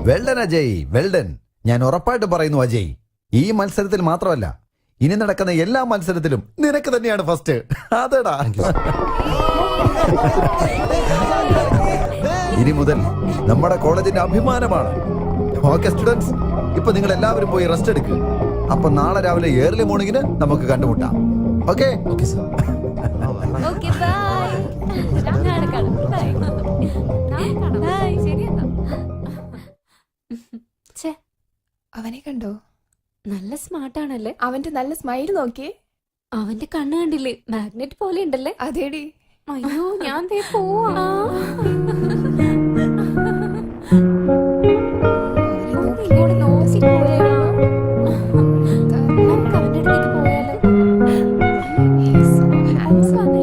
Well done Ajay, well done. ഞാൻ ഉറപ്പായിട്ട് പറയുന്നു അജയ്, ഈ മത്സരത്തിൽ മാത്രമല്ല ഇനി നടക്കുന്ന എല്ലാ മത്സരത്തിലും നിനക്ക് തന്നെയാണ് ഫസ്റ്റ്. അതെടാ. ഇനി മുതൽ നമ്മുടെ കോളേജിന്റെ അഭിമാനമാണ്. ഓക്കെ സ്റ്റുഡൻസ്, ഇപ്പൊ നിങ്ങൾ എല്ലാവരും പോയി റെസ്റ്റ് എടുക്കുക. അപ്പൊ നാളെ രാവിലെ ഏർലി മോർണിംഗിന് നമുക്ക് കണ്ടുമുട്ടാം. Okay? Okay sir. Okay bye. നാളെ കാണാം. ബൈ. ബൈ. ശരി എന്നാ. ഛേ, അവനെ കണ്ടോ? നല്ല സ്മാർട്ട് ആണല്ലേ? അവന്റെ നല്ല സ്മൈൽ നോക്കിയേ. അവന്റെ കണ്ണ് കണ്ടില്ലേ, മാഗ്നറ്റ് പോലെ ഉണ്ടല്ലേ? അതേടി. അയ്യോ, ഞാൻ ദേ പോവാ. ഇങ്ങോട്ട് നോക്കി പോയാലോ? നമുക്ക് അവന്റെ അടുത്തേക്ക് പോയാലോ? ആണേ.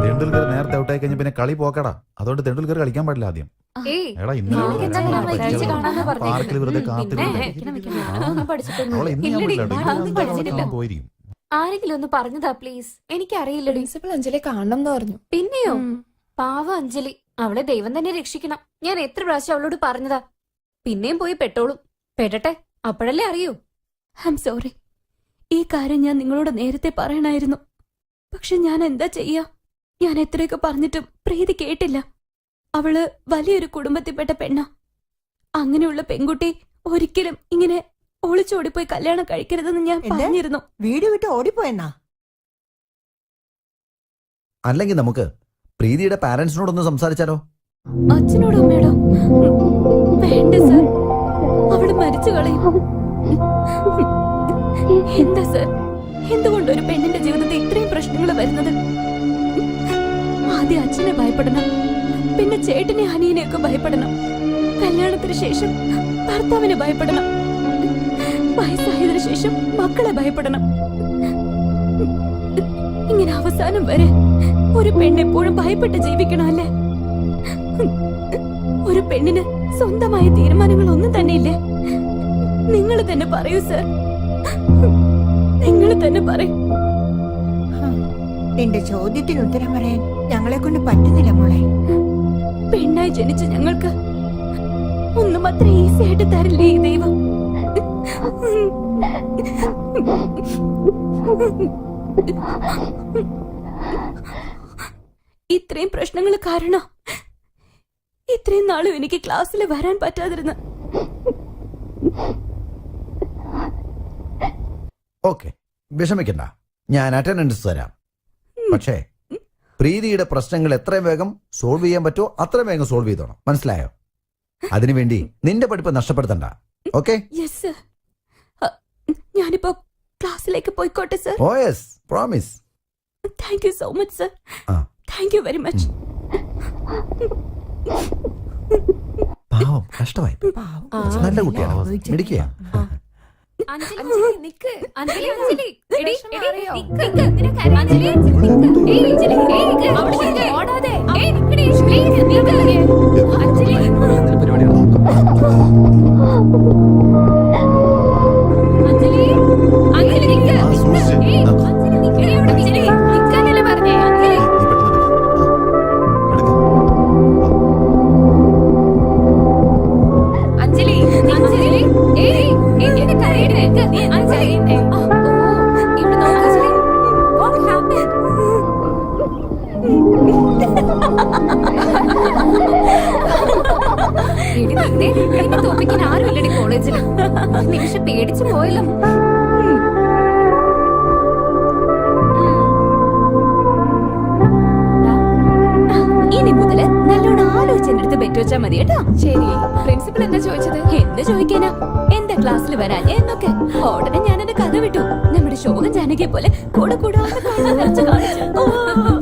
തെണ്ടുൽക്കർ നേരത്തെ ഔട്ടായി കഴിഞ്ഞ പിന്നെ കളി പോക്കടാ. അതുകൊണ്ട് തെണ്ടുൽക്കർ കളിക്കാൻ പാടില്ല ആദ്യം. ഏയ്, എടാ നാളെ എന്താ ഞാൻ വൈകിട്ട് കാണാന്ന് പറഞ്ഞേ. പാർക്കിൽ വെറുതെ കാത്തിരുന്നു. അതൊന്നും പഠിച്ചിട്ടൊന്നും ഇല്ലടി, പഠിച്ചിട്ടില്ല. പോയിരിക്കും. ആരെങ്കിലും ഒന്ന് പറഞ്ഞതാ പ്ലീസ്, എനിക്കറിയില്ലടി. പ്രിൻസിപ്പൽ അഞ്ജലിയെ കാണണം എന്ന് പറഞ്ഞു. പിന്നെയോ? പാവ അഞ്ജലി, അവളെ ദൈവം തന്നെ രക്ഷിക്കണം. ഞാൻ എത്ര പ്രാവശ്യം അവളോട് പറഞ്ഞതാ. പിന്നെയും പോയി പെട്ടോളും. പെടട്ടെ, അപ്പോഴല്ലേ അറിയൂ. I am sorry. ഈ കാര്യം ഞാൻ നിങ്ങളോട് നേരത്തെ പറയണായിരുന്നു. പക്ഷെ ഞാൻ എന്താ ചെയ്യാ? ഞാൻ എത്രയൊക്കെ പറഞ്ഞിട്ടും പ്രീതി കേട്ടില്ല. അവള് വലിയൊരു കുടുംബത്തിൽപ്പെട്ട പെണ്ണ. അങ്ങനെയുള്ള പെൺകുട്ടി ഒരിക്കലും ഇങ്ങനെ ഒളിച്ചോടിപ്പോയി കല്യാണം കഴിക്കരുതെന്ന് ഞാൻ പറഞ്ഞിരുന്നു. വീട് വിട്ട് ഓടിപ്പോയെന്നാ? അല്ലെങ്കിൽ നമുക്ക് പ്രീതിയുടെ പാരന്റ്സിനോടൊന്ന് സംസാരിച്ചാലോ? അച്ഛനോടോ അമ്മയോടോ? വേണ്ട സർ, അവള് മരിച്ചു കളയും. എന്താ സർ, എന്തുകൊണ്ട് ഒരു പെണ്ണിന്റെ ജീവിതത്തിൽ ഇത്രയും പ്രശ്നങ്ങൾ വരുന്നത്? ആദ്യം അച്ഛനെ ഭയപ്പെടണം, പിന്നെ ചേട്ടനെ അനിയനെയൊക്കെ ഭയപ്പെടണം, കല്യാണത്തിന് ശേഷം ഭർത്താവിനെ ഭയപ്പെടണം, വയസ്സായതിനു ശേഷം മക്കളെ ഭയപ്പെടണം. ഇങ്ങനെ അവസാനം വരെ ഒരു പെണ്ണെപ്പോഴും ഭയപ്പെട്ട് ജീവിക്കണം അല്ലേ? ഒരു പെണ്ണിന് സ്വന്തമായ തീരുമാനങ്ങൾ ഒന്നും തന്നെ ഇല്ലേ? നിങ്ങൾ തന്നെ പറയൂ സർ, നിങ്ങൾ തന്നെ പറയൂ. നിന്റെ ചോദ്യത്തിന് ഉത്തരം പറയാൻ ഞങ്ങളെ കൊണ്ട് പറ്റുന്നില്ല മോളെ. പെണ്ണായി ജനിച്ച ഞങ്ങൾക്ക് ഒന്നും അത്ര ഈസി ആയിട്ട് തരില്ലേ ഈ ദൈവം? ഇത്രയും പ്രശ്നങ്ങൾ കാരണം ഇത്രയും നാളും എനിക്ക് ക്ലാസ്സിൽ വരാൻ പറ്റാതിരുന്ന. ഓക്കെ, വിഷമിക്കണ്ട, ഞാൻ അറ്റൻഡൻസ് തരാം. പക്ഷേ പ്രീതിയുടെ പ്രശ്നങ്ങൾ എത്രയും വേഗം സോൾവ് ചെയ്യാൻ പറ്റുമോ അത്രയും വേഗം സോൾവ് ചെയ്തോണം. മനസ്സിലായോ? അതിനുവേണ്ടി നിന്റെ പഠിപ്പ് നഷ്ടപ്പെടുത്തണ്ട. ഓക്കെ? Yes sir. ഞാനിപ്പോ ക്ലാസ്സിലേക്ക് പോയിക്കോട്ടെ sir? Oh yes, promise. Thank you so much sir. Thank you very much. പാവം, കഷ്ടമായി. നല്ല കുട്ടിയാണ്, മിടിക്കുക. അഞ്ജലി നിക്ക്. അഞ്ജലി, അഞ്ജലി, എടി, എടി, നിക്ക്. അഞ്ജലി, നിക്ക്. ഏയ് അഞ്ജലി, ഏയ് നിക്ക്. അവിടെ നിക്ക്. ഓടാതെ. ഏയ് നിക്കടി, പ്ലീസ് നിക്ക്. അഞ്ജലി. അഞ്ജലി, അഞ്ജലി നിക്ക്. ഏയ് അഞ്ജലി നിക്കടി, അവിടെ നിക്കടി. നിക്കാനല്ലേ പറഞ്ഞേ? അഞ്ജലി. അഞ്ജലി, അഞ്ജലി, ഏയ് എന്തിനാ കരയുന്നേ? അഞ്ജലി, ഓ ഇവിടെ നോക്ക് അഞ്ജലി. What happened? എടി നിന്നെ നിന്നെ തോപ്പിക്കാൻ ആരുമില്ലടി കോളേജിൽ. നിമിഷം പേടിച്ചു പോയല്ലോ. ഇനി മുതല് നല്ലോണം ആലോചിച്ച് എന്റെ അടുത്ത് ബെറ്റ് വെച്ചാ മതി കേട്ടോ? ശരി. പ്രിൻസിപ്പൽ എന്താ ചോദിച്ചത്? എന്ത് ചോദിക്കാനാ? എന്താ ക്ലാസ്സിൽ വരാഞ്ഞ എന്നൊക്കെ. ഉടനെ ഞാൻ എന്റെ കഥ വിട്ടു. നമ്മുടെ ശോഭൻ ജാനകിയെ പോലെ കൂടെ കൂടാതെ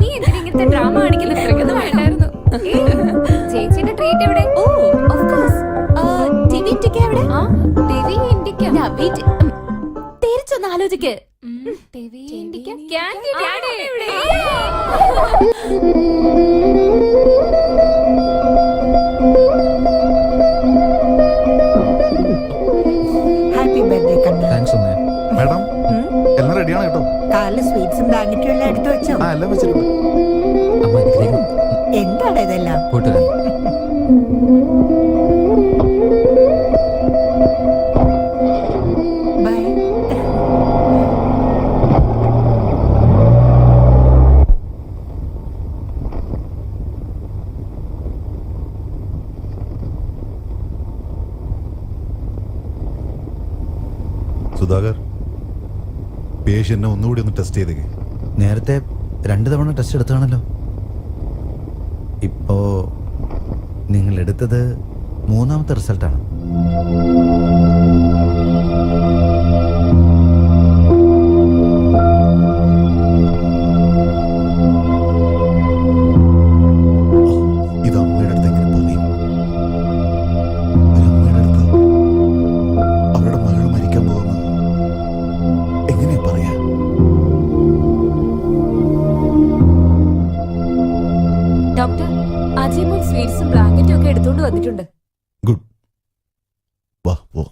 നീ എന്തിനാ ഇങ്ങനത്തെ ഡ്രാമ കാണിക്കുന്നത്? ഇത്രയ്ക്കൊന്നും വേണ്ടായിരുന്നു. ചേച്ചിയുടെ ട്രീറ്റ് എവിടെ? ഓ ഓഫ് കോഴ്സ്. ടിവി ഇന്ത്യക്ക് എവിടെ? ടിവി ഇന്ത്യക്ക്. തിരിച്ചൊന്ന് ആലോചിക്ക്. ടിവി ഇന്ത്യക്ക് ക്യാൻറ്റീൻ എവിടെ? ഹാപ്പി ബർത്ത്ഡേ കണ്ണ. താങ്ക്സ് അമ്മേ. മാഡം എല്ലാം റെഡിയാണ് കേട്ടോ. കാലില് സ്വീറ്റ്സും ബാഗറ്റും എല്ലാം എടുത്തു വെച്ചോ? എല്ലാം വെച്ചിട്ടുണ്ട്. അമ്മ അനുഗ്രഹിക്കണം. എന്താണ് ഇതെല്ലാം? പോയിട്ട് ബൈ. സുധാകർ, പേഷ്യന്റിനെ ഒന്നുകൂടി ഒന്ന് ടെസ്റ്റ് ചെയ്തേ. നേരത്തെ 2 തവണ ടെസ്റ്റ് എടുത്താണല്ലോ. ഇപ്പോ നിങ്ങൾ എടുത്തത് 3ാമത്തെ റിസൾട്ടാണ്. ഇത് അമ്മയുടെ അടുത്ത് എങ്ങനെ പറയും? ഒരു അമ്മയുടെ അടുത്ത് അവരുടെ മകൾ മരിക്കാൻ പോകുന്നത് എങ്ങനെയാ പറയാ? ഡോക്ടർ, അജിമോൻ സ്വീറ്റ്സും ബ്ലാങ്കറ്റും ഒക്കെ എടുത്തോണ്ട് വന്നിട്ടുണ്ട്. ഗുഡ്, വാ പോ.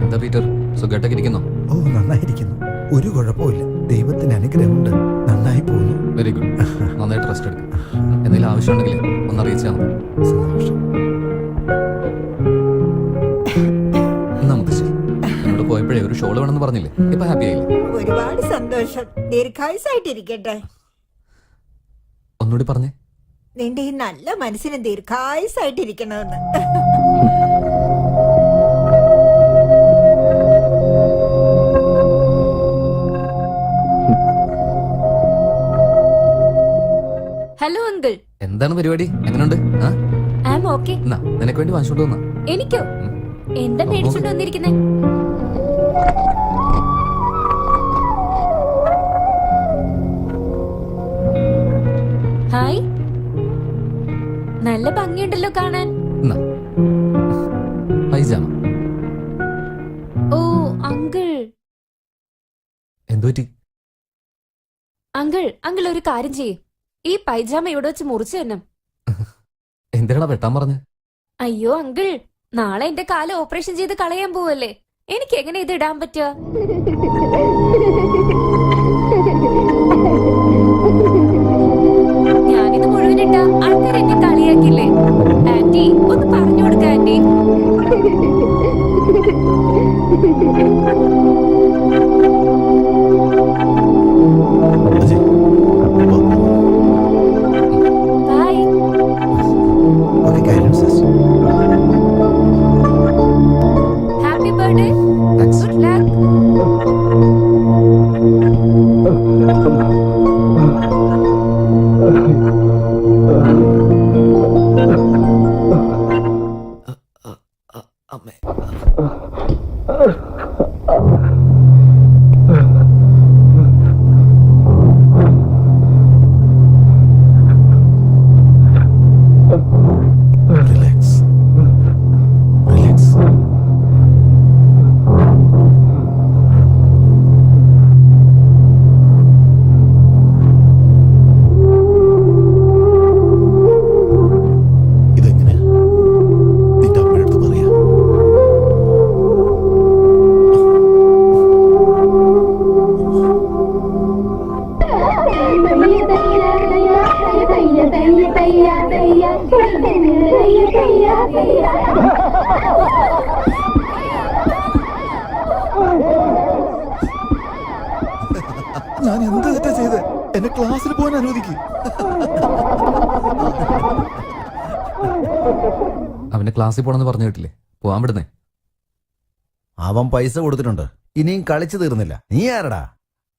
എന്താ പീറ്റർ, സുഖമായിട്ടൊക്കെ ഇരിക്കുന്നോ? ഓ, നന്നായിരിക്കുന്നു. ഒരു കുഴപ്പമില്ല. ദൈവത്തിന് അനുഗ്രഹമുണ്ട്. നന്നായി പോകുന്നു. Very good. നന്നായിട്ട് റെസ്റ്റ് എടുക്കും. എന്തെങ്കിലും ആവശ്യമുണ്ടെങ്കിൽ ഒന്ന് അറിയിച്ചാൽ മതി. സന്തോഷം. എന്നാ മുത്തശ്ശി, എന്നോട് പോയപ്പോഴേ ഒരു ഷോള് വേണമെന്ന് പറഞ്ഞില്ലേ? ഇപ്പൊ ഹാപ്പി ആയില്ലേ? ഒരുപാട് സന്തോഷം. ദീർഘായുസായിട്ടിരിക്കട്ടെ. ഒന്നുകൂടി പറഞ്ഞേ. നിന്റെ ഈ നല്ല മനസ്സിന് ദീർഘായുസായിട്ടിരിക്കണമെന്ന്. Hello uncle. എന്താണ് പരിപാടി? എങ്ങനെയുണ്ട്? I am okay. എന്നാ നിനക്ക് വേണ്ടി വാങ്ങിച്ചോണ്ട് വന്നാ. എനിക്കോ? എന്താ മേടിച്ചോണ്ട് വന്നിരിക്കുന്നേ? ഹായ്, നല്ല ഭംഗിയുണ്ടല്ലോ കാണാൻ. എന്നാ പൈജാമ. ഓ അങ്കിൾ. എന്തു പറ്റി? അങ്കിൾ ഒരു കാര്യം ചെയ്യ്. ഈ പൈജാമ ഇവിടെ വെച്ച് മുറിച്ചു തന്നെ. എന്തിനാ വെട്ടാൻ പറഞ്ഞ്? അയ്യോ അങ്കിൾ, നാളെ എന്റെ കാല് ഓപ്പറേഷൻ ചെയ്ത് കളയാൻ പോവല്ലേ. എനിക്ക് എങ്ങനെ ഇത് ഇടാൻ പറ്റുക? ഞാനിത് മുഴുവനിട്ട ആൾക്കാർ എന്നെ കളിയാക്കില്ലേ? ആന്റി, ഒന്ന് പറഞ്ഞു കൊടുക്ക ആന്റി. അജയ്, വാ. ബൈ. ഓക്കെ, കാര്യങ്ങൾ sister. Happy birthday. Thanks. Good luck. അമ്മേ. Relax, relax. ഇതെങ്ങനെയാ നിന്റെ അമ്മയുടെ അടുത്ത് പറയാ? ഞാൻ എന്ത് തെറ്റാ ചെയ്ത്? എന്നെ ക്ലാസ്സിൽ പോകാൻ അനുവദിക്ക്. അവന്റെ ക്ലാസ്സിൽ പോണെന്ന് പറഞ്ഞു കേട്ടില്ലേ? പോവാൻ വിടുന്നേ. അവൻ പൈസ കൊടുത്തിട്ടുണ്ട്. ഇനിയും കളിച്ചു തീർന്നില്ല. നീ ആരടാ?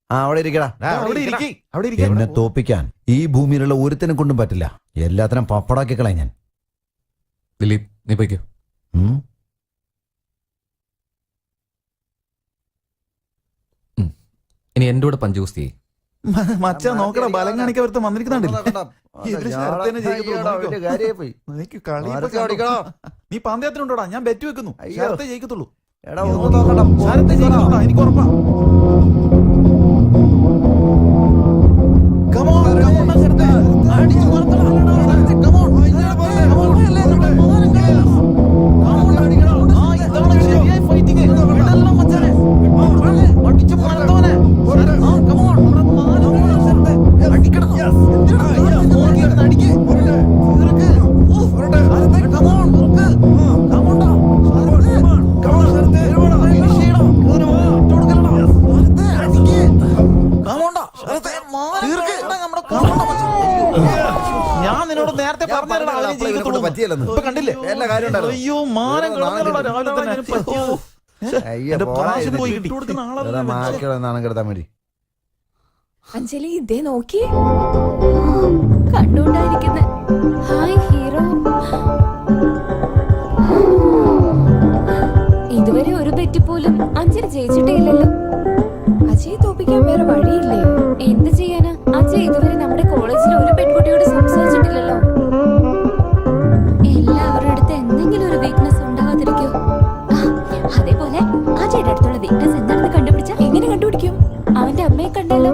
അവിടെ ഇരിക്കടാ. അവിടെ ഇരിക്ക്, അവിടെ ഇരിക്ക്. എന്നെ തോപ്പിക്കാൻ ഈ ഭൂമിയിലുള്ള ഒരുത്തിനെ കൊണ്ടും പറ്റില്ല. എല്ലാത്തിനും പപ്പടാക്കി കളയാൻ ഞാൻ. ദിലീപ്, നീ പോയിക്കോ. ഉം? ഇനി എന്റെ കൂടെ പഞ്ചുകുസ്തി ചെയ്യ്. മച്ചാ നോക്കടാ, ബലം കാണിക്കാൻ ഒരുത്തൻ വന്നിരിക്കുന്നുണ്ടല്ലേ? ഇതില് ശരത്ത് തന്നെ ജയിക്കത്തുള്ളൂ, നോക്കിക്കോ. നിനക്ക് കളി ഇപ്പൊ കണ്ടോ? നീ പന്തയത്തിനുണ്ടോടാ? ഞാൻ ബെറ്റ് വെക്കുന്നു, അയ്യോ. ശരത്തെ ജയിക്കത്തുള്ളൂ. എടാ, ഒന്ന് നോക്കടാ. ശരത്തെ ജയിക്കത്തുള്ളൂ, എനിക്ക് ഉറപ്പാ. Come on, come on, ശരത്തെ. അടിച്ച് പുറത്തടാ. Come on. Come on, അടിക്കടാ. ഇതാണ് ശരിയായ fighting. വിടല്ല മച്ചാനെ. അടിച്ച് പുറത്തവനെ. Come on. നിന്നോട് നേരത്തെ ഞാൻ പറഞ്ഞല്ലോ പറഞ്ഞതാ, അവനെ അപ്പോൾ ഇവനെ കൊണ്ട് ജീവിതത്തോളം. പറ്റിയില്ലെന്ന്. ഇപ്പൊ കണ്ടില്ലേ എല്ലാ കാര്യം ഉണ്ടല്ലോ. അയ്യോ മാനം നാളെ കളഞ്ഞല്ലോടാ കിട്ടും. രാവിലെ തന്നെ അതിന് പറ്റിയത്. അയ്യോ, എന്റെ പോടാ പ്രാവശ്യം ഇത്. പോയി കിട്ടി. കൊടുക്കുന്ന ആളല്ല ഇതാ ഞാൻ. മാക്കിയുടെ നാണം കെടുത്താൻ വേണ്ടി. അഞ്ജലി ഇതേ നോക്കി കണ്ടുകൊണ്ടായിരിക്കുന്നെ. Hi hero. ഇതുവരെ ഒരു ബെറ്റ് പോലും അഞ്ജലി ജയിച്ചിട്ടേ ഇല്ലല്ലോ. അജയ് തോപ്പിക്കാൻ വേറെ വഴിയില്ലേ? എന്ത് ചെയ്യാനാ? അജയ് ഇതുവരെ നമ്മുടെ കോളേജിൽ ഒരു പെൺകുട്ടിയോട് സംസാരിച്ചിട്ടില്ലല്ലോ. എല്ലാവരുടെ അടുത്ത് എന്തെങ്കിലും ഒരു വീക്ക്നെസ് ഉണ്ടാവാതിരിക്കോ? അതേപോലെ അജയുടെ അടുത്തുള്ള വീക്ക്നെസ് എന്താണെന്ന് കണ്ടുപിടിച്ചാ എങ്ങനെ കണ്ടുപിടിക്കും? അവന്റെ അമ്മയെ കണ്ടല്ലോ.